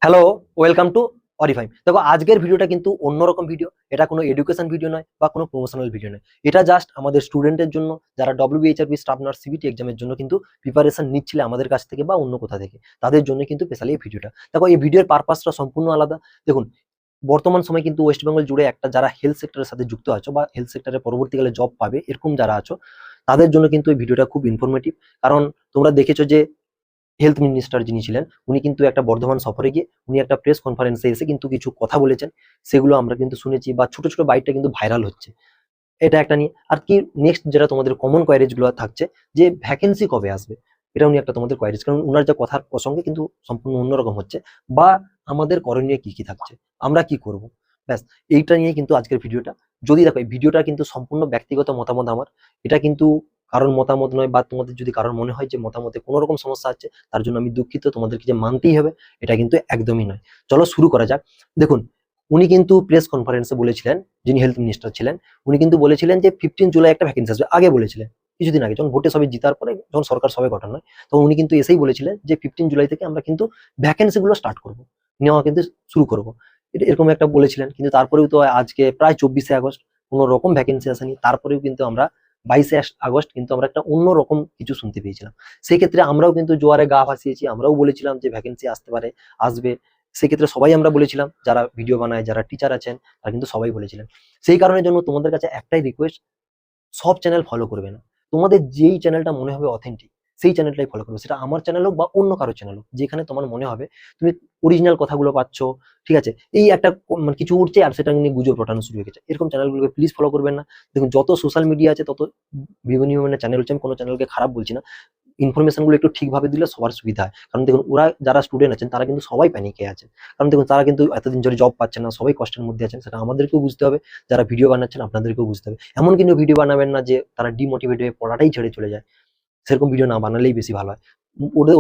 Hello, welcome to অরিফাইম। দেখো, আজকের ভিডিওটা কিন্তু অন্যরকম ভিডিও। এটা কোনো এডুকেশন ভিডিও নয় বা কোনো প্রমোশনাল ভিডিও নয়। এটা জাস্ট আমাদের স্টুডেন্টের জন্য, যারা ডব্লিউবিএইচআরবি স্টাফ নার্স সিবিটি এক্সামের জন্য কিন্তু প্রিপারেশন নিচ্ছিলে আমাদের কাছ থেকে বা অন্য কোথা থেকে, তাদের জন্য কিন্তু স্পেশালি এই ভিডিওটা। দেখো, এই ভিডিওর পারপাসটা সম্পূর্ণ আলাদা। দেখুন, বর্তমান সময় কিন্তু ওয়েস্ট বেঙ্গল জুড়ে একটা যারা হেলথ সেক্টরের সাথে যুক্ত আছো বা হেলথ সেক্টরে পরবর্তীকালে জব পাবে এরকম যারা আছো, তাদের জন্য কিন্তু এই ভিডিওটা খুব ইনফরমেটিভ। কারণ তোমরা দেখেছো যে হেলথ মিনিস্টার যিনি ছিলেন, উনি কিন্তু একটা বর্ধমান সফরে গিয়ে উনি একটা প্রেস কনফারেন্সে এসে কিন্তু কিছু কথা বলেছেন। সেগুলো আমরা কিন্তু শুনেছি বা ছোট ছোট বাইটটা কিন্তু ভাইরাল হচ্ছে। এটা একটা নিয়ে আর কি। নেক্সট যেটা তোমাদের কমন কোয়ারিজ গুলো থাকছে, যে ভ্যাকেন্সি কবে আসবে, এটা উনি একটা তোমাদের কোয়ারিজ, কারণ উনার যে কথার প্রসঙ্গে কিন্তু সম্পূর্ণ অন্যরকম হচ্ছে। বা আমাদের করণীয় কি কি থাকছে, আমরা কি করব, ব্যাস এইটা নিয়ে কিন্তু আজকের ভিডিওটা। যদি দেখো, এই ভিডিওটা কিন্তু সম্পূর্ণ ব্যক্তিগত মতামত আমার। এটা কিন্তু কারোর মতামত নয়, বা তোমাদের যদি কারোর মনে হয় যে মতামতে কোনো রকম সমস্যা আছে, তার জন্য আমি দুঃখিত, তোমাদেরকে যে মানতেই হবে এটা কিন্তু একদমই নয়। চলো শুরু করা যাক। দেখুন, উনি কিন্তু প্রেস কনফারেন্সে বলেছিলেন, যিনি হেলথ মিনিস্টার ছিলেন, উনি কিন্তু বলেছিলেন যে 15 জুলাই একটা ভ্যাকেন্সি আসবে। আগে বলেছিলেন, কিছুদিন আগে, যখন ভোটে সবাই জিতার পরে, যখন সরকার সবাই গঠন হয়, তখন উনি কিন্তু এসেই বলেছিলেন যে 15 জুলাই থেকে আমরা কিন্তু ভ্যাকেন্সি গুলো স্টার্ট করবো, নেওয়া কিন্তু শুরু করবো। এরকম একটা বলেছিলেন। কিন্তু তারপরেও তো আজকে প্রায় 24শে আগস্ট, কোনো রকম ভ্যাকেন্সি আসেনি। তারপরেও কিন্তু আমরা 22শে আগস্ট কিন্তু আমরা একটা অন্যরকম কিছু শুনতে পেয়েছিলাম। সেক্ষেত্রে আমরাও কিন্তু জোয়ারে গা ভাসিয়েছি, আমরাও বলেছিলাম যে ভ্যাকেন্সি আসতে পারে, আসবে। সেক্ষেত্রে সবাই আমরা বলেছিলাম, যারা ভিডিও বানায়, যারা টিচার আছেন, তারা কিন্তু সবাই বলেছিলেন। সেই কারণের জন্য তোমাদের কাছে একটাই রিকোয়েস্ট, সব চ্যানেল ফলো করবে না। তোমাদের যেই চ্যানেলটা মনে হবে অথেন্টিক, সেই চ্যানেলটাই ফলো করবে। সেটা আমার চ্যানেল হোক বা অন্য কারো চ্যানেল হোক, যেখানে তোমার মনে হবে তুমি অরিজিনাল কথাগুলো পাচ্ছ। ঠিক আছে, এই একটা মানে কিছু উঠছে আর সেটা নিয়ে গুজব রটানো শুরু হয়ে গেছে, এরকম চ্যানেলগুলোকে প্লিজ ফলো করবেন না। দেখুন, যত সোশ্যাল মিডিয়া আছে তত বিভিন্ন মানে চ্যানেল হচ্ছে, আমি কোনো চ্যানেলকে খারাপ বলছি না। ইনফরমেশন গুলো একটু ঠিকভাবে দিলে সবার সুবিধা হয়। কারণ দেখুন, ওরা যারা স্টুডেন্ট আছেন তারা কিন্তু সবাই প্যানিকে আছেন। কারণ দেখুন, তারা কিন্তু এতদিন ধরে জব পাচ্ছেন না, সবাই কষ্টের মধ্যে আছেন, সেটা আমাদেরকেও বুঝতে হবে। যারা ভিডিও বানাচ্ছেন আপনাদেরকেও বুঝতে হবে। এমন কিন্তু ভিডিও বানাবেন না যে তারা ডিমোটিভেট হয়ে পড়াটাই ছেড়ে চলে যায়। সেরকম ভিডিও না বানালেই বেশি ভালো হয়।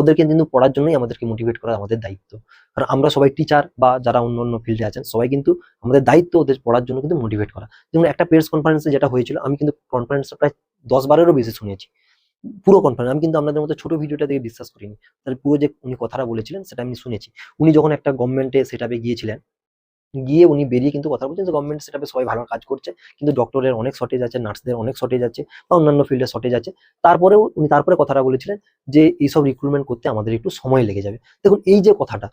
ওদেরকে কিন্তু পড়ার জন্যই আমাদেরকে মোটিভেট করা আমাদের দায়িত্ব। কারণ আমরা সবাই টিচার বা যারা অন্য অন্য ফিল্ডে আছেন, সবাই কিন্তু আমাদের দায়িত্ব ওদের পড়ার জন্য কিন্তু মোটিভেট করা। যেমন একটা প্রেস কনফারেন্সে যেটা হয়েছিল, আমি কিন্তু কনফারেন্সটা প্রায় 10 বারেরও বেশি শুনেছি। পুরো কনফারেন্স আমি কিন্তু আপনাদের মতো ছোট ভিডিওটা দিয়ে বিশ্বাস করিনি। তাহলে পুরো যে উনি কথাটা বলেছিলেন সেটা আমি শুনেছি। উনি যখন একটা গভর্নমেন্টে সেটআপে গিয়েছিলেন, গিয়ে উনি বেরিয়ে কিন্তু কথা বলছেন যে গভর্নমেন্ট সেটআপে সবাই ভালো কাজ করছে, কিন্তু ডক্টরের অনেক শর্টেজ আছে, নার্সদের অনেক শর্টেজ আছে, বা অন্যান্য ফিল্ডে শর্টেজ আছে। তারপরেও উনি তারপরে কথাটা বলেছিলেন যে এইসব রিক্রুটমেন্ট করতে আমাদের একটু সময় লেগে যাবে। দেখুন, এই যে কথাটা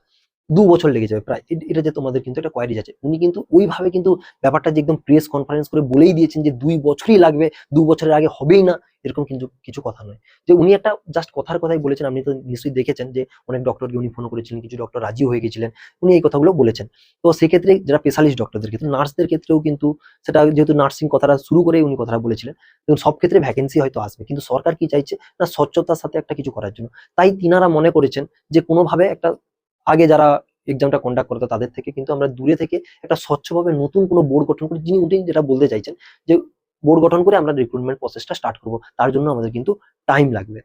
2 বছর লেগে যাবে প্রায়, এটা যে তোমাদের কিন্তু একটা কোয়ারিজ আছে, উনি কিন্তু ওইভাবে কিন্তু ব্যাপারটা যে একদম প্রেস কনফারেন্স করে বলেই দিয়েছেন যে 2 বছরই লাগবে, 2 বছরের আগে হবেই না, এরকম কিন্তু কিছু কথা নয়। যে উনি একটা জাস্ট কথার কথাই বলেছেন। আপনি তো নিশ্চয়ই দেখেছেন যে অনেক ডক্টরকে উনি ফোন করেছিলেন, কিছু ডক্টর রাজি হয়ে গেছিলেন, উনি এই কথাগুলো বলেছেন। তো সেক্ষেত্রে যারা স্পেশালিস্ট ডক্টরদের ক্ষেত্রে, নার্সদের ক্ষেত্রেও কিন্তু সেটা, যেহেতু নার্সিং কথাটা শুরু করে উনি কথাটা বলেছিলেন, এবং সব ক্ষেত্রে ভ্যাকেন্সি হয়তো আসবে, কিন্তু সরকার কি চাইছে না, স্বচ্ছতার সাথে একটা কিছু করার জন্য। তাই তিনারা মনে করেছেন যে কোনোভাবে একটা, আগে যারা এক্সামটা কন্ডাক্ট করতো তাদের থেকে কিন্তু আমরা দূরে থেকে একটা স্বচ্ছভাবে নতুন কোনো বোর্ড গঠন করি, যিনি উনি যেটা বলতে চাইছেন যে বোর্ড গঠন করে আমরা রিক্রুটমেন্ট প্রসেসটা স্টার্ট করব। তার জন্য আমাদের কিন্তু টাইম লাগবে,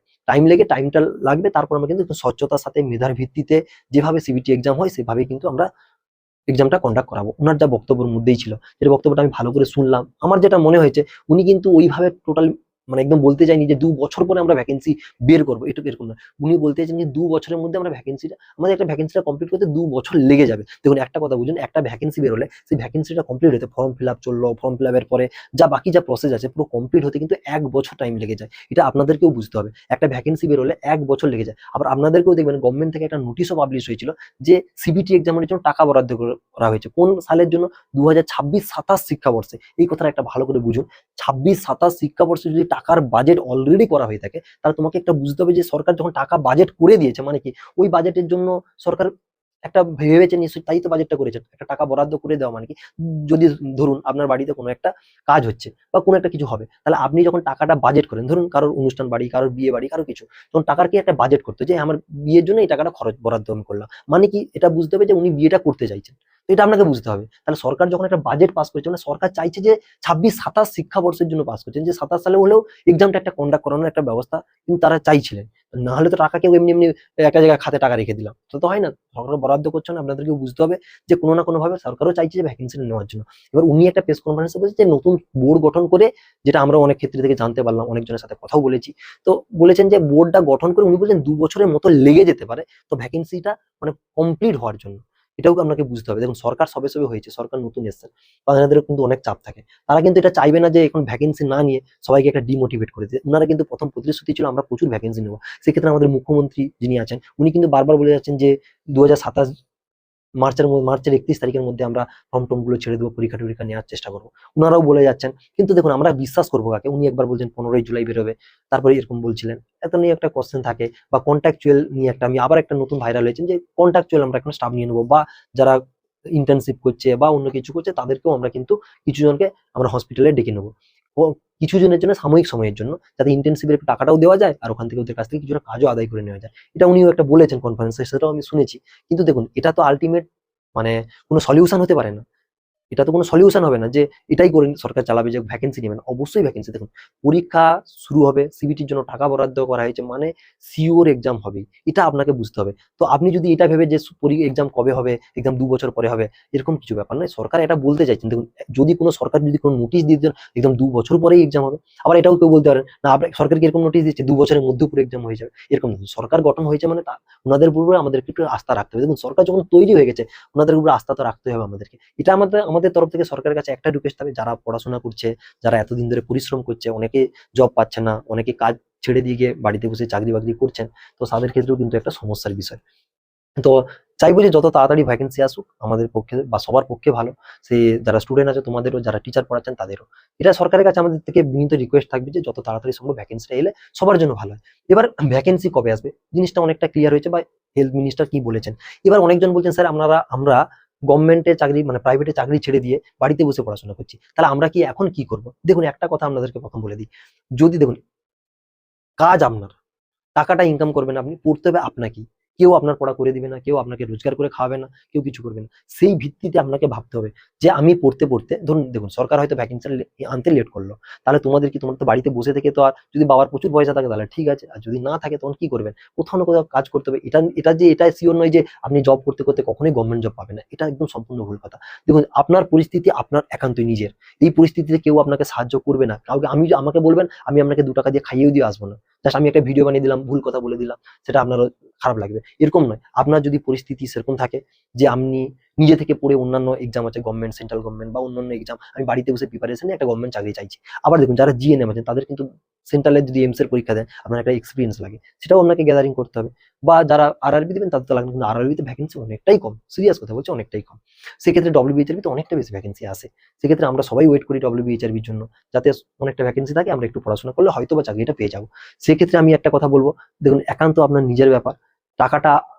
টাইমটা লাগবে। তারপর আমরা কিন্তু একটু স্বচ্ছতার সাথে মেধার ভিত্তিতে যেভাবে সিবিটি এক্সাম হয় সেভাবে কিন্তু আমরা এক্সামটা কন্ডাক্ট করাবো। উনার যা বক্তব্যের মধ্যেই ছিল, যে বক্তব্যটা আমি ভালো করে শুনলাম, আমার যেটা মনে হয়েছে, উনি কিন্তু ওইভাবে টোটাল মানে একদম বলতে চাইনি যে 2 বছর পরে আমরা ভ্যাকেন্সি বের করবো, এটুকু এরকম না। উনি বলতে চাইছেন যে 2 বছরের মধ্যে আমরা ভ্যাকেন্সিটা, আমাদের একটা ভ্যাকেন্সিটা কমপ্লিট করতে 2 বছর লেগে যাবে। দেখুন, একটা কথা বুঝুন, একটা ভ্যাকেন্সি বের হলে সেই ভ্যাকেন্সিটা কমপ্লিট হতে ফর্ম ফিল আপ চললো, ফর্ম ফিল আপের পরে যা বাকি যা প্রসেস আছে পুরো কমপ্লিট হতে কিন্তু 1 বছর টাইম লেগে যায়। এটা আপনাদেরকেও বুঝতে হবে। একটা ভ্যাকেন্সি বের হলে 1 বছর লেগে যায়। আবার আপনাদেরকেও দেখবেন গভর্নমেন্ট থেকে একটা নোটিশও পাবলিশ হয়েছিল যে সিবিটি এক্সামের জন্য টাকা বরাদ্দ করা হয়েছে। কোন সালের জন্য? 2026-27 শিক্ষাবর্ষে। এই কথাটা একটা ভালো করে বুঝুন। 26-27 শিক্ষাবর্ষে যদি টাকার বাজেট অলরেডি করা হয়ে থাকে, তাহলে তোমাকে একটা বুঝতে হবে যে সরকার যখন টাকা বাজেট করে দিয়েছে মানে কি, ওই বাজেটের জন্য সরকার একটা ভেবেছে নিশ্চয়ই, তাই তো বাজেটটা করেছে। একটা টাকা বরাদ্দ করে দেওয়া মানে কি, যদি ধরুন আপনার বাড়িতে কোনো একটা কাজ হচ্ছে বা কোনো একটা কিছু হবে, তাহলে আপনি যখন টাকাটা বাজেট করেন, ধরুন কারোর অনুষ্ঠান বাড়ি, কারোর বিয়ে বাড়ি, কারো কিছু, তখন টাকার কি একটা বাজেট করতে, যে আমার বিয়ের জন্য এই টাকাটা খরচ বরাদ্দ আমি করলাম, মানে কি এটা বুঝতে হবে যে উনি বিয়েটা করতে চাইছেন। তো এটা আপনাকে বুঝতে হবে। তাহলে সরকার যখন একটা বাজেট পাস করেছে, মানে সরকার চাইছে যে 26-27 শিক্ষাবর্ষের জন্য পাস করছেন, যে 27 সালে হলেও এক্সামটা একটা কন্ডাক্ট করানোর একটা ব্যবস্থা কিন্তু তারা চাইছিলেন। না হলে তো টাকা কেউ এমনি এমনি একটা জায়গায় খাতে টাকা রেখে দিলাম, তো হয় না। সরকার বরাদ্দ করছে না, আপনাদেরকেও বুঝতে হবে যে কোনো না কোনো ভাবে সরকারও চাইছে যে ভ্যাকেন্সি নেওয়ার জন্য। এবার উনি একটা প্রেস কনফারেন্সে বলেছে যে নতুন বোর্ড গঠন করে, যেটা আমরা অনেক ক্ষেত্রে থেকে জানতে পারলাম, অনেকজনের সাথে কথাও বলেছি। তো বলেছেন যে বোর্ডটা গঠন করে, উনি বলছেন 2 বছরের মতো লেগে যেতে পারে তো ভ্যাকেন্সিটা মানে কমপ্লিট হওয়ার জন্য। এটাও আপনাকে বুঝতে হবে। দেখুন সরকার সবে সবে হয়েছে, সরকার নতুন এসেছে, তাদেরও কিন্তু অনেক চাপ থাকে। তারা কিন্তু এটা চাইবে না যে এখন ভ্যাকেন্সি না নিয়ে সবাইকে একটা ডিমোটিভেট করে দিতে। ওনারা কিন্তু প্রথম প্রতিশ্রুতি ছিল আমরা প্রচুর ভ্যাকেন্সি নেবো। সেক্ষেত্রে আমাদের মুখ্যমন্ত্রী যিনি আছেন উনি কিন্তু বারবার বলে যাচ্ছেন যে 2027 মার্চের 31 তারিখের মধ্যে আমরা ফর্ম টর্ম গুলো ছেড়ে দেবো, পরীক্ষা টরীক্ষা নেওয়ার চেষ্টা করবো। ওনারাও বলে যাচ্ছেন, কিন্তু দেখুন আমরা বিশ্বাস করবো কাকে? উনি একবার বলছেন 15ই জুলাই বেরোবে, তারপরে এরকম বলছিলেন। এত নিয়ে একটা কোশ্চেন থাকে, বা কন্ট্রাকচুয়াল নিয়ে একটা আমি আবার একটা নতুন ভাইরাল হয়েছেন যে কন্ট্রাকচুয়াল আমরা এখন স্টাফ নিয়ে নেবো, বা যারা ইন্টার্নশিপ করছে বা অন্য কিছু করছে তাদেরকেও আমরা কিন্তু কিছু জনকে আমরা হসপিটালে ডেকে নেবো ও কিছু জনের জন্য, সাময়িক সময়ের জন্য, যাতে ইন্টার্নশিপের টাকাটাও দেওয়া যায় আর ওখান থেকে ওদের কাছ থেকে কিছুটা কাজও আদায় করে নেওয়া যায়। এটা উনিও একটা বলেছেন কনফারেন্সে, সেটাও আমি শুনেছি। কিন্তু দেখুন এটা তো আলটিমেট মানে কোনো সলিউশন হতে পারে না। এটা তো কোনো সলিউশন হবে না যে এটাই করে সরকার চালাবে, যে ভ্যাকেন্সি নেবে না। অবশ্যই ভ্যাকেন্সি, দেখুন পরীক্ষা শুরু হবে, সিবিটির জন্য টাকা বরাদ্দ করা হয়েছে, মানে সিওর এক্সাম হবে, এটা আপনাকে বুঝতে হবে। তো আপনি যদি এটা ভেবে যে এক্সাম কবে হবে, এক্সাম 2 বছর পরে হবে, এরকম কিছু ব্যাপার নয়। সরকার এটা বলতে চাইছেন, দেখুন যদি কোনো সরকার যদি কোনো নোটিশ দিয়ে দেন একদম 2 বছর পরেই এক্সাম হবে, আবার এটাও কেউ বলতে পারেন না আপনার সরকারকে এরকম নোটিশ দিচ্ছে 2 বছরের মধ্যে পুরো এক্সাম হয়ে যাবে, এরকম না। সরকার গঠন হয়েছে মানে তা ওনাদের উপরে আমাদেরকে একটু আস্থা রাখতে হবে। দেখুন সরকার যখন তৈরি হয়ে গেছে, ওনাদের উপরে আস্থা তো রাখতে হবে আমাদেরকে। এটা আমাদের আমাদের তরফ থেকে সরকারের কাছে একটা রিকোয়েস্ট হবে, যারা পড়াশোনা করছে, যারা এতদিন ধরে পরিশ্রম করছে, অনেকে জব পাচ্ছে না, অনেকে কাজ ছেড়ে দিয়ে গিয়ে বাড়িতে বসে চাকরি বাকরি করছেন, তো তাদের ক্ষেত্রেও কিন্তু একটা সমস্যার বিষয়। তো চাইবো যে যত তাড়াতাড়ি ভ্যাকেন্সি আসুক আমাদের পক্ষে বা সবার পক্ষে ভালো। সে যারা স্টুডেন্ট আছে তোমাদেরও, যারা টিচার পড়াচ্ছেন তাদেরও। এটা সরকারের কাছে আমাদের থেকে বিনীত রিকোয়েস্ট থাকবে যে যত তাড়াতাড়ি সম্ভব ভ্যাকেন্সিটা এলে সবার জন্য ভালো হয়। এবার ভ্যাকেন্সি কবে আসবে জিনিসটা অনেকটা ক্লিয়ার হয়েছে, বা হেলথ মিনিস্টার কি বলেছেন। এবার অনেকজন বলছেন স্যার আমরা গভর্নমেন্টের চাকরি মানে প্রাইভেটে চাকরি ছেড়ে দিয়ে বাড়িতে বসে পড়াশোনা করছি, তাহলে আমরা কি এখন কি করব? দেখুন একটা কথা আপনাদেরকে প্রথম বলে দিই, যদি দেখুন কাজ আপনার, টাকাটা ইনকাম করবেন আপনি, পড়তে হবে আপনাকেই। কেউ আপনার পড়া করে দিবে না, কেউ আপনাকে রোজগার করে খাওয়াবে না, কেউ কিছু করবে না। সেই ভিত্তিতে আপনাকে ভাবতে হবে যে আমি পড়তে পড়তে, ধরুন দেখুন সরকার হয়তো ভ্যাকেন্সি আনতে লেট করলো, তাহলে তোমাদের কি, তোমার তো বাড়িতে বসে থেকে তো আর, যদি বাবার প্রচুর পয়সা থাকে তাহলে ঠিক আছে, আর যদি না থাকে তখন কি করবেন? কোথাও না কোথাও কাজ করতে হবে। এটা এটা যে এটা শিওর নয় যে আপনি জব করতে করতে কখনোই গভর্নমেন্ট জব পাবেন না, এটা একদম সম্পূর্ণ ভুল কথা। দেখুন আপনার পরিস্থিতি আপনার একান্তই নিজের। এই পরিস্থিতিতে কেউ আপনাকে সাহায্য করবে না। কাউকে আমাকে বলবেন, আমি আপনাকে 2 টাকা দিয়ে খাইয়েও দিয়ে আসবো না, জাস্ট আমি একটা ভিডিও বানিয়ে দিলাম, ভুল কথা বলে দিলাম, সেটা আপনারও খারাপ লাগবে, এরকম নয়। আপনার যদি পরিস্থিতি সেরকম থাকে যে আপনি নিজে থেকে পড়ে অন্যান্য এক্সাম আছে, গভর্নমেন্ট, সেন্ট্রাল গভর্নমেন্ট বা অন্যান্য এক্সাম, আমি বাড়িতে বসে প্রিপারেশন একটা গভর্নমেন্ট চাকরি চাইছি। আবার দেখুন যারা জিএনএম আছেন তাদের কিন্তু সেন্ট্রালের যদি এমস এর পরীক্ষা দেন আপনার একটা এক্সপিরিয়েন্স লাগে, সেটাও আপনাকে গ্যাদারিং করতে হবে। বা যারা আরআরবি দেবেন তাদের তো লাগবে, কিন্তু আরআরবিতে ভ্যাকেন্সি অনেকটাই কম, সিরিয়াস কথা বলছি, অনেকটাই কম। সেক্ষেত্রে ডব্লিউবিএইচআরবিতে অনেকটা বেশি ভ্যাকেন্সি আসে। সেক্ষেত্রে আমরা সবাই ওয়েট করি ডব্লিউবিএইচআরবির জন্য, যাতে অনেকটা ভ্যাকেন্সি থাকে, আমরা একটু পড়াশোনা করলে হয়তো বা চাকরিটা পেয়ে যাবো। সেক্ষেত্রে আমি একটা কথা বলবো, দেখুন একান্ত আপনার নিজের ব্যাপার, টাকাটা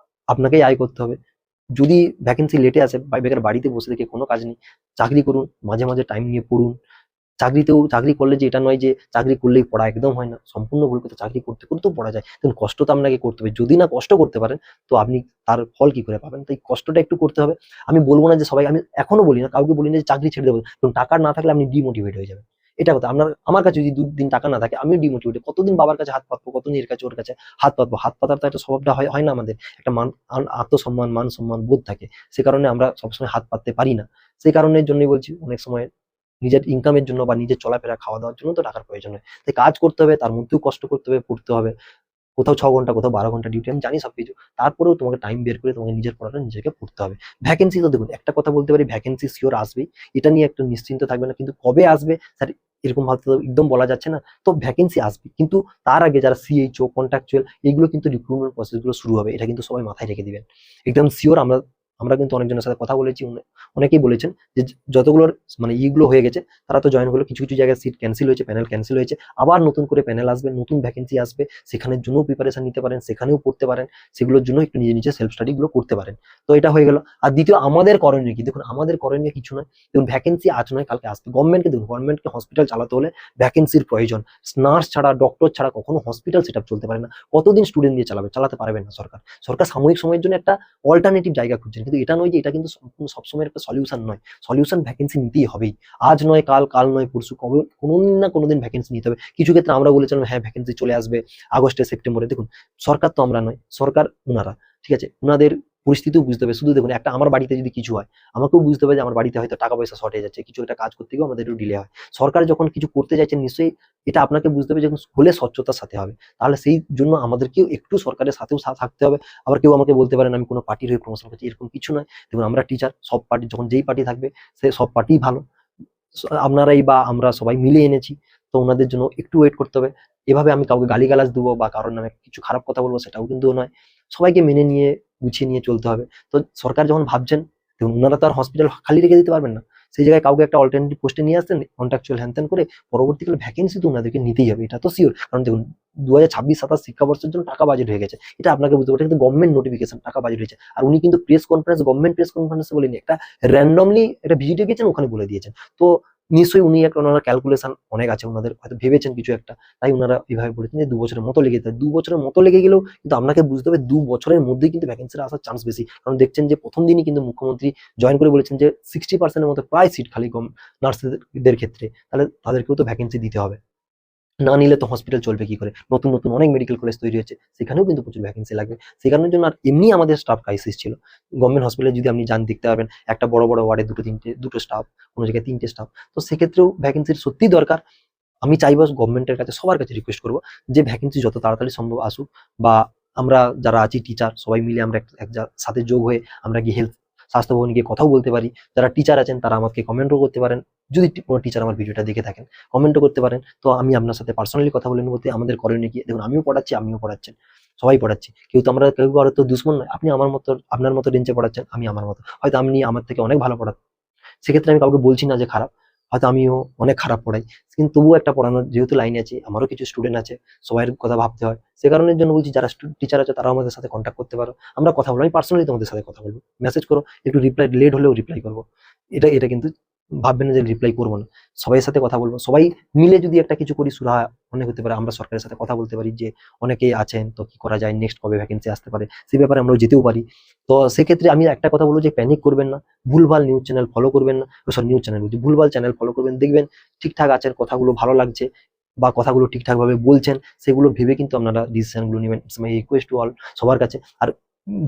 আপনাকেই আয় করতে হবে। যদি ভ্যাকেন্সি লেটে আসে, বেকার বাড়িতে বসে থেকে কোনো কাজ নেই, চাকরি করুন, মাঝে মাঝে টাইম নিয়ে পড়ুন। চাকরি করলে যে এটা নয় যে চাকরি করলেই পড়া, একদম হয় না, সম্পূর্ণ ভুল কথা। চাকরি করতে করতেও পড়া যায়, কিন্তু কষ্ট তো আপনাকে করতে হবে। যদি না কষ্ট করতে পারেন তো আপনি তার ফল কি করে পাবেন? তাই কষ্টটা একটু করতে হবে। আমি বলবো না যে সবাই, আমি এখনো বলি না, কাউকে বলি না যে চাকরি ছেড়ে দেবো, কারণ টাকা না থাকলে আপনি ডিমোটিভেট হয়ে যাবেন। এটা কথা। আমার কাছে যদি 2 দিন টাকা না থাকে আমিও ডিমোটিভেট, কতদিন বাবার কাছে হাত পাতবো, কতদিন এর কাছে ওর কাছে হাত পাতবো। হাত পাতার তো একটা স্বভাবটা হয় হয় না আমাদের, একটা আত্মসম্মান, মান সম্মান বোধ থাকে, সে কারণে আমরা সবসময় হাত পাততে পারি না। সেই কারণের জন্যই বলছি, অনেক সময় নিজের ইনকামের জন্য বা নিজের চলাফেরা খাওয়া দাওয়ার জন্য তো টাকার প্রয়োজন হয়। তাই কাজ করতে হবে, তার মধ্যেও কষ্ট করতে হবে, পড়তে হবে। কোথাও 6 ঘন্টা, কোথাও 12 ঘন্টা ডিউটি, আমি জানি সবকিছু। তারপরেও তোমাকে টাইম বের করে তোমাকে নিজের পড়াটা নিজেকে পড়তে হবে। ভ্যাকেন্সি তো দেখুন একটা কথা বলতে পারি, ভ্যাকেন্সি শিওর আসবেই, এটা নিয়ে একটু নিশ্চিন্ত থাকবে না। কিন্তু কবে আসবে স্যার এরকম ভাবে তো একদম বলা যাচ্ছে না। তো ভ্যাকেন্সি আসবে, কিন্তু তার আগে যারা সিএইচও, কন্ট্রাকচুয়াল, এগুলো কিন্তু রিক্রুটমেন্ট প্রসেস গুলো শুরু হবে, এটা কিন্তু সবাই মাথায় রেখে দিবেন। একদম শিওর। আমরা আমরা কিন্তু অনেকজনের সাথে কথা বলেছি, অনেকেই বলেছেন যে যতগুলোর মানে ইগুলো হয়ে গেছে তারা তো জয়েন হলো, কিছু কিছু জায়গায় সিট ক্যান্সেল হয়েছে, প্যানেল ক্যান্সেল হয়েছে, আবার নতুন করে প্যানেল আসবে, নতুন ভ্যাকেন্সি আসবে, সেখানের জন্য প্রিপারেশন নিতে পারেন, সেখানেও পড়তে পারেন, সেগুলোর জন্য একটু নিজে নিজে সেলফ স্টাডি গুলো করতে পারেন। তো এটা হয়ে গেল। আর দ্বিতীয় আমাদের করণীয় কি? দেখুন আমাদের করণীয় কিছু নয়। দেখুন ভ্যাকেন্সি আজ নয় কালকে আসবে। গভর্নমেন্টকে দেখুন, গভর্নমেন্টকে হসপিটাল চালাতে হলে ভ্যাকেন্সির প্রয়োজন। নার্স ছাড়া, ডক্টর ছাড়া কখনো হসপিটাল সেট চলতে পারে না। কতদিন স্টুডেন্ট দিয়ে চালাতে পারবে না সরকার। সরকার সাময়িক সময়ের জন্য একটা অল্টারনেটিভ জায়গা খুঁজছেন, কিন্তু এটা নয় যে এটা কিন্তু সম্পূর্ণ সবসময় একটা সলিউশন নয়। সলিউশন ভ্যাকেন্সি নিতেই হবেই। আজ নয় কাল, কাল নয় পরশু, কবে কোনোদিন না কোনোদিন ভ্যাকেন্সি নিতে হবে। কিছু ক্ষেত্রে আমরা বলেছিলাম হ্যাঁ ভ্যাকেন্সি চলে আসবে আগস্টে, সেপ্টেম্বরে। দেখুন সরকার তো আমরা নয়, সরকার ওনারা, ঠিক আছে, ওনাদের পরিস্থিতিও বুঝতে হবে। শুধু দেখুন, একটা আমার বাড়িতে যদি কিছু হয়, আমাকেও বুঝতে হবে যে আমার বাড়িতে হয়তো টাকা পয়সা শর্টেজ আছে, কিছু একটা কাজ করতে গিয়েও আমাদের একটু ডিলে হয়। সরকার যখন কিছু করতে চাইছেন, নিশ্চয়ই এটা আপনাকে বুঝতে হবে, যখন হলে স্বচ্ছতার সাথে হবে। তাহলে সেই জন্য আমাদেরকেও একটু সরকারের সাথেও থাকতে হবে। আবার কেউ আমাকে বলতে পারেন আমি কোনো পার্টির হয়ে প্রমোশন করছি, এরকম কিছু নয়। দেখুন, আমরা টিচার, সব পার্টি যখন যেই পার্টি থাকবে সে সব পার্টিই ভালো। আপনারাই বা আমরা সবাই মিলে এনেছি, তো ওনাদের জন্য একটু ওয়েট করতে হবে। এভাবে আমি কাউকে গালিগালাজ দেবো বা কারোর নামে কিছু খারাপ কথা বলবো, সেটাও কিন্তু নয়। সবাইকে মেনে নিয়ে গুছিয়ে নিয়ে চলতে হবে। তো সরকার যখন ভাবছেন, দেখুন ওনারা তো আর হসপিটাল খালি রেখে দিতে পারবেন না। সেই জায়গায় কাউকে একটা অল্টারনেটিভ পোস্টে নিয়ে আসতেন, কন্ট্রাকচুয়াল হ্যান ত্যান করে, পরবর্তীকালে ভ্যাকেন্সি তো ওনাদেরকে নিতেই হবে, এটা তো শিওর। কারণ দেখুন, 2026-27 শিক্ষাবর্ষের জন্য টাকা বাজেট হয়ে গেছে, এটা আপনাকে বুঝতে হবে, কিন্তু গভর্নমেন্ট নোটিফিকেশন টাকা বাজেট হয়েছে। আর উনি কিন্তু প্রেস কনফারেন্স, গভর্নমেন্ট প্রেস কনফারেন্সে বলেনি, একটা র্যান্ডমলি একটা ভিজিটে গেছেন, ওখানে বলে দিয়েছেন। তো নিশ্চয়ই উনি একটা, ওনার ক্যালকুলেশন অনেক আছে, ওনাদের হয়তো ভেবেছেন কিছু একটা, তাই ওনারা এইভাবে বলেছেন যে 2 বছরের মতো লেগে যেতে। 2 বছরের মতো লেগে গেলেও কিন্তু আপনাকে বুঝতে হবে 2 বছরের মধ্যেই কিন্তু ভ্যাকেন্সিটা আসার চান্স বেশি। কারণ দেখছেন যে প্রথম দিনই কিন্তু মুখ্যমন্ত্রী জয়েন করে বলেছেন যে 60% মতো প্রায় সিট খালি কম নার্সদের ক্ষেত্রে। তাহলে তাদেরকেও তো ভ্যাকেন্সি দিতে হবে, না নিলে তো হসপিটাল চলবে কি করে? নতুন নতুন অনেক মেডিকেল কলেজ তৈরি হচ্ছে, সেখানেও কিন্তু প্রচুর ভ্যাকেন্সি লাগবে। সেখানের জন্য আর এমনি আমাদের স্টাফ ক্রাইসিস ছিল। গভর্নমেন্ট হসপিটালে যদি আপনি যান, দেখতে পাবেন একটা বড় বড় ওয়ার্ডে দুটো স্টাফ, কোনো জায়গায় 3টে স্টাফ। তো সেক্ষেত্রেও ভ্যাকেন্সির সত্যিই দরকার। আমি চাইবো গভর্নমেন্টের কাছে, সবার কাছে রিকোয়েস্ট করবো যে ভ্যাকেন্সি যত তাড়াতাড়ি সম্ভব আসুক, বা আমরা যারা আছি টিচার সবাই মিলে আমরা সাথে যোগ হয়ে আমরা গিয়ে স্বাস্থ্য ভবনে গিয়ে কথাও বলতে পারি। যারা টিচার আছেন তারা আমাকে কমেন্টও করতে পারেন, যদি কোনো টিচার আমার ভিডিওটা দেখে থাকেন কমেন্টও করতে পারেন। তো আমি আপনার সাথে পার্সোনালি কথা বলে নেবো আমাদের করণীয় কি। দেখুন, আমিও পড়াচ্ছি, আপনিও পড়াচ্ছেন, সবাই পড়াচ্ছি, কেউ কারো তো দুশ্মন নয়। আপনি আমার মতো, আপনার মতো রেঞ্জে পড়াচ্ছেন, আমি আমার মতো, হয়তো আপনি আমার থেকে অনেক ভালো পড়াচ্ছেন, সেক্ষেত্রে আমি কাউকে বলছি না যে খারাপ, হয়তো আমিও অনেক খারাপ পড়াই, কিন্তু তবুও একটা পড়ানোর যেহেতু লাইনে আছি, আমারও কিছু স্টুডেন্ট আছে, সবাই কথা ভাবতে হয়। সে কারণের জন্য বলছি, যারা টিচার আছে তারাও আমাদের সাথে কন্ট্যাক্ট করতে পারো, আমরা কথা বলবো। আমি পার্সোনালি তোমাদের সাথে কথা বলবো, মেসেজ করো, একটু রিপ্লাই লেট হলেও রিপ্লাই করবো। এটা এটা কিন্তু ভাববেন না যে রিপ্লাই করবো না, সবাই সাথে কথা বলবো। সবাই মিলে যদি একটা কিছু করি, সুরাহা অনেক হতে পারে। আমরা সরকারের সাথে কথা বলতে পারি যে অনেকেই আছেন, তো কি করা যায়, নেক্সট কবে ভ্যাকেন্সি আসতে পারে, সেই ব্যাপারে আমরাও যেতেও পারি। তো সেক্ষেত্রে আমি একটা কথা বলবো যে প্যানিক করবেন না, ভুলভাল নিউজ চ্যানেল ফলো করবেন না। সরি, নিউজ চ্যানেল বলছি, ভুলভাল চ্যানেল ফলো করবেন, দেখবেন ঠিকঠাক আছেন, কথাগুলো ভালো লাগছে বা কথাগুলো ঠিকঠাক ভাবে বলছেন, সেগুলো ভেবে কিন্তু আপনারা ডিসিশন গুলো নেবেন। It's my request to all, সবার কাছে। আর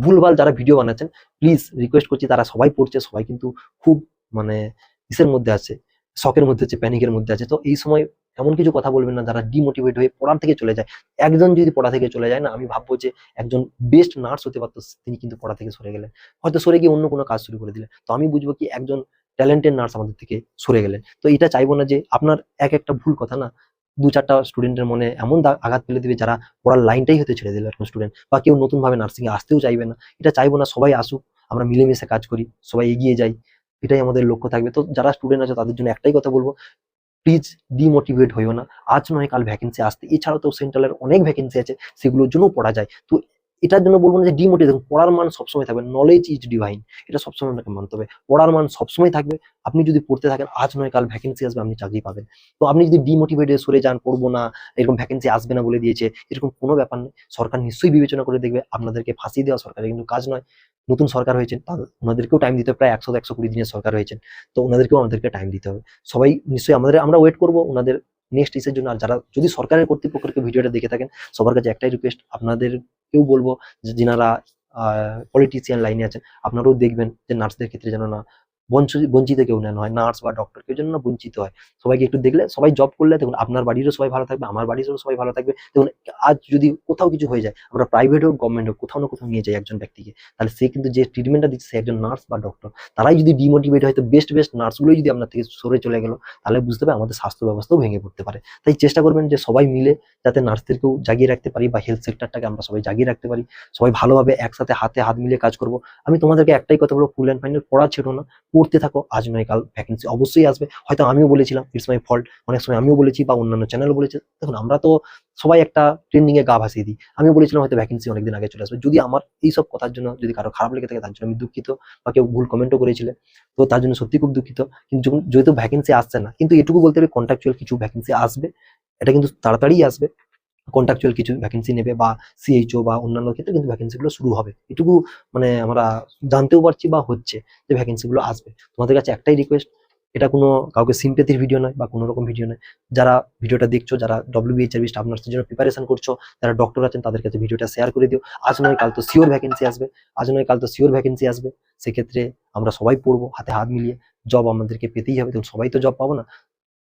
ভুলভাল যারা ভিডিও বানাচ্ছেন, প্লিজ রিকোয়েস্ট করছি, তারা সবাই পড়ছে, সবাই কিন্তু খুব মানে ইসের মধ্যে আছে, শকের মধ্যে আছে, প্যানিকের মধ্যে আছে। তো এই সময় এমন কিছু কথা বলবেন না যারা ডিমোটিভেট হয়ে পড়ার থেকে চলে যায়। একজন যদি পড়া থেকে চলে যায় না, আমি ভাববো যে একজন বেস্ট নার্স হতে পারতো, তিনি কিন্তু পড়া থেকে সরে গেলেন, হয়তো সরে গিয়ে অন্য কোনো কাজ শুরু করে দিলেন। তো আমি বুঝবো কি একজন ট্যালেন্টেড নার্স আমাদের থেকে সরে গেলেন। তো এটা চাইবো না যে আপনার একটা ভুল কথা না 2-4টা স্টুডেন্টের মনে এমন আঘাত ফেলে দিবে, যারা পড়ার লাইনটাই হতে ছেড়ে দিল এরকম স্টুডেন্ট, বা কেউ নতুন ভাবে নার্সিং এ আসতেও চাইবে না। এটা চাইবো না, সবাই আসুক, আমরা মিলেমিশে কাজ করি, সবাই এগিয়ে যাই, এটাই আমাদের লক্ষ্য থাকবে। তো যারা স্টুডেন্ট আছে তাদের জন্য একটাই কথা বলবো, প্লিজ ডিমোটিভেট হইও না, আজ নয় কাল ভ্যাকেন্সি আসতে। এছাড়াও তো সেন্ট্রালের অনেক ভ্যাকেন্সি আছে, সেগুলোর জন্য পড়া যায়। তো এটার জন্য বলবো না যে ডিমোটিভেট, পড়ার মান সবসময় থাকবে, নলেজ ইজ ডিভাইন, এটা সবসময় আপনাকে মানতে হবে। পড়ার মান সবসময় থাকবে, আপনি যদি পড়তে থাকেন, আজ নয় কাল ভ্যাকেন্সি আসবে, আপনি চাকরি পাবেন। তো আপনি যদি ডিমোটিভেট হয়ে সরে যান, পড়বো না, এরকম ভ্যাকেন্সি আসবে না বলে দিয়েছে, এরকম কোনো ব্যাপার নেই। সরকার নিশ্চয়ই বিবেচনা করে দেখবে। আপনাদেরকে ফাঁসিয়ে দেওয়া সরকারের কিন্তু কাজ নয়। নতুন সরকার হয়েছেন, ওনাদেরকেও টাইম দিতে হবে, প্রায় 100-120 দিনের সরকার হয়েছেন, তো ওনাদেরকেও আমাদেরকে টাইম দিতে হবে। সবাই নিশ্চয়ই আমরা ওয়েট করবো ওনাদের নেক্সট ইসের জন্য। আর যারা যদি সরকারের কর্তৃপক্ষকে ভিডিওটা দেখে থাকেন, সবার কাছে একটাই রিকোয়েস্ট, আপনাদেরকেও বলবো যে যিনারা পলিটিশিয়ান লাইনে আছেন, আপনারাও দেখবেন যে নার্সদের ক্ষেত্রে যেন না বঞ্চিত কেউ না হয়, নার্স বা ডক্টর কেউ যেন না বঞ্চিত হয়। সবাইকে একটু দেখলে, সবাই জব করলে দেখুন আপনার বাড়িরও সবাই ভালো থাকবে, আমার বাড়িরও সবাই ভালো থাকবে। দেখুন, আজ যদি কোথাও কিছু হয়ে যায়, আমরা প্রাইভেট হোক গভর্নমেন্ট হোক, কোথাও না কোথাও নিয়ে যাই একজন ব্যক্তিকে, তাহলে সে কিন্তু যে ট্রিটমেন্টটা দিচ্ছে, সে একজন নার্স বা ডক্টর। তারাই যদি ডিমোটিভেট হয়, তো বেস্ট নার্সগুলোই যদি আপনার থেকে সরে চলে গেল, তাহলে বুঝতে হবে আমাদের স্বাস্থ্য ব্যবস্থাও ভেঙে পড়তে পারে। তাই চেষ্টা করবেন যে সবাই মিলে যাতে নার্সদেরকেও জাগিয়ে রাখতে পারি, বা হেলথ সেক্টরটাকে আমরা সবাই জাগিয়ে রাখতে পারি। সবাই ভালোভাবে একসাথে হাতে হাত মিলিয়ে কাজ করব। আমি তোমাদেরকে একটাই কথা বলবো, ফুল অ্যান্ড ফাইনাল পড়া ছেড়ো না, পড়তে থাকো, আজ নয় কাল ভ্যাকেন্সি অবশ্যই আসবে। হয়তো আমিও বলেছিলাম, ইটস মাই ফল্ট, অনেক সময় আমিও বলেছি বা অন্যান্য চ্যানেলও বলেছে। দেখুন, আমরা তো সবাই একটা ট্রেন্ডিং এ গা ভাসিয়ে দিই। আমিও বলেছিলাম হয়তো ভ্যাকেন্সি অনেকদিন আগে চলে আসবে। যদি আমার এইসব কথার জন্য যদি কারো খারাপ লেগে থাকে, তার জন্য আমি দুঃখিত, বা কেউ ভুল কমেন্টও করেছিলে, তো তার জন্য সত্যি খুব দুঃখিত। কিন্তু যেহেতু ভ্যাকেন্সি আসছে না, কিন্তু এটুকু বলতে হবে কন্ট্রাকচুয়াল কিছু ভ্যাকেন্সি আসবে, এটা কিন্তু তাড়াতাড়ি আসবে। কন্ট্রাকচুয়াল কিছু ভ্যাকেন্সি নেবে, বা সিএইচও বা অন্যান্য ক্ষেত্রে কিন্তু ভ্যাকেন্সি গুলো শুরু হবে, এটুকু মানে আমরা জানতেও পারছি বা হচ্ছে যে ভ্যাকেন্সি গুলো আসবে। তোমাদের কাছে একটাই রিকোয়েস্ট, এটা কোনো কাউকে সিম্পেথির ভিডিও নয় বা কোনো রকম ভিডিও নয়। যারা ভিডিওটা দেখছো, যারা WBHRB স্টাফ নার্সের জন্য প্রিপারেশন করছো, যারা ডক্টর আছেন, তাদের কাছে ভিডিওটা শেয়ার করে দিও। আজ নয় কাল তো শিওর ভ্যাকেন্সি আসবে, আজ নয় কাল তো শিওর ভ্যাকেন্সি আসবে। সেক্ষেত্রে আমরা সবাই পড়বো হাতে হাত মিলিয়ে, জব আমাদেরকে পেতেই হবে। তো সবাই তো জব পাবো না,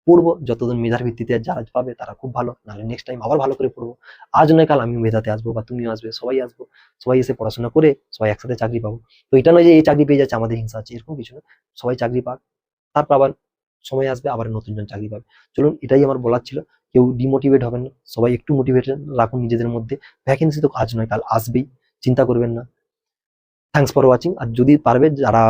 পড়বো যতদিন মেধার ভিত্তিতে যারা পাবে তারা খুব ভালো, নাহলে নেক্সট টাইম আবার ভালো করে পড়বো। আজ নয় কাল আমিও মেধাতে আসবো বা তুমিও আসবে, সবাই আসবো, সবাই এসে পড়াশোনা করে সবাই একসাথে চাকরি পাবো। তো এটা নয় যে এই চাকরি পেয়ে যাচ্ছে আমাদের হিংসা আছে, এরকম কিছু না। সবাই চাকরি পাক, তারপর আবার সময় আসবে আবার নতুন জন চাকরি পাবে। চলুন, এটাই আমার বলার ছিল। কেউ ডিমোটিভেট হবেন না, সবাই একটু মোটিভেটেড রাখুন নিজেদের মধ্যে। ভ্যাকেন্সি তো আজ নয় কাল আসবেই, চিন্তা করবেন না। Thanks for watching. আর যদি পারবে যারা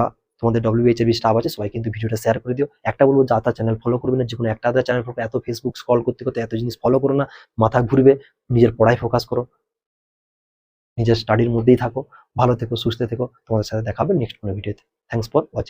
তোমাদের WBHRB স্টাফ আছে, সবাই কিন্তু ভিডিওটা শেয়ার করে দিও। একটা বলবো, যা তা চ্যানেল ফলো করবে না, যে কোনো একটা আধা চ্যানেল ফলো, এত ফেসবুক স্ক্রল করতে করতে এত জিনিস ফলো করো না, মাথা ঘুরবে। নিজের পড়ায় ফোকাস করো, নিজের স্টাডির মধ্যেই থাকো, ভালো থেকো, সুস্থ থেকো। তোমাদের সাথে দেখা হবে নেক্সট কোনো ভিডিওতে। Thanks for watching.